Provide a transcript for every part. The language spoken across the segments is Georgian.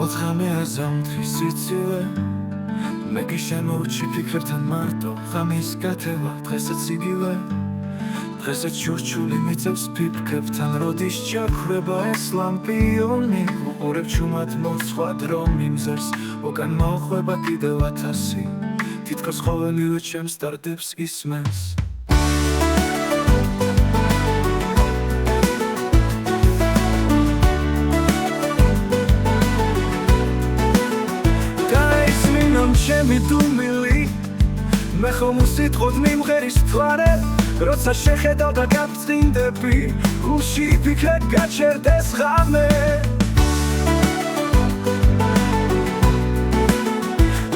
Klotramea zamtri sitsile Megi შემოვჭი ფიქრებთან მარტო ღამის გათევა დღესაც იგივე დღესაც ჩურჩული მიწევს ფიფქებთან როდის ჩაქვება ეს ლამპიონი უყურებ ჩუმად მოცხვა დრო მიმზერს უკან მოხვება კიდევ 1000 თითქოს ყოველივე ჩემს დარდებს ისმენს ჩემი დუმილი მე ხომ უსიტყვოდ მიმღერის თვარე როცა შეხედავ და გავწინდები გულში ფიქრად გაჩერდეს ღამე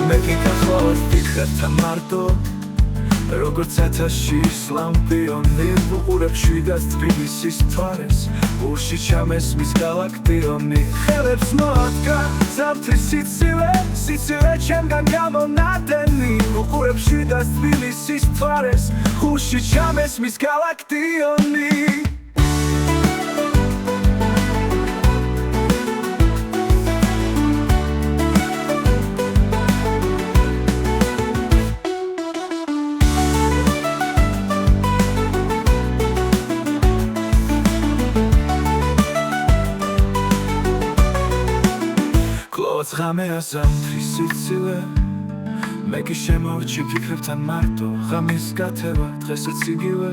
მე გიქახლავ ფიქრებთან მარტო როგორც 1000 ლამპიონი უყურებ შვიდას თბილისის თვარეს გულში ჩამესმის გალაქტიონი ხელებს მოადგა ზამთრის სიცივე ჩემგან გამონადენი უყურებ შვიდას თბილისის თვარეს გულში ჩამესმის გალაქტიონი ღამეა ზამთრის სიცივე მე კი შემოვჭი ფიქრებთან მარტო ღამის გათევა დღესაც იგივე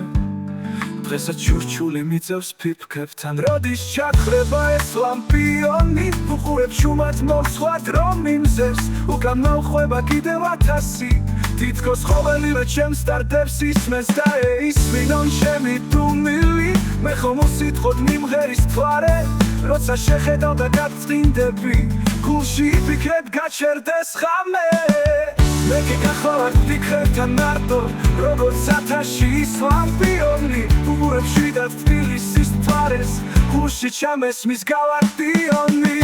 დღესაც ჩურჩული მიწევს ფიფქებთან როდის ჩახრება ეს ლამპიონი უყურებ ჩუმად მოცხვა დრო მიმზერს უკან მოხვება კიდევ 1000 თითქოს ყოველივე ჩემს დარდებს ისმენს და ეისმინონ ჩემი დუმილი მე ხომ უსიტყვოდ მიმღერის თვარე როცა შეხედავ და გავწინდები გულში ფიქრად გაჩერდეს ღამე მე გიქახლავ ფიქრებთან მარტო როგორც 1000 ლამპიონი უყურებ შვიდად თბილისის თვარეს გულში ჩამესმის გალაქტიონი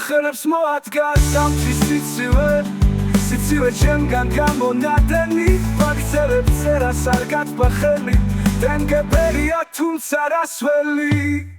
ხელებს მოადგა ზამთრის სიცივე ჩემგან გამონადენი ვაქცევებ წერას არ გათბა ხელი დენგებერია თუმცა რასველი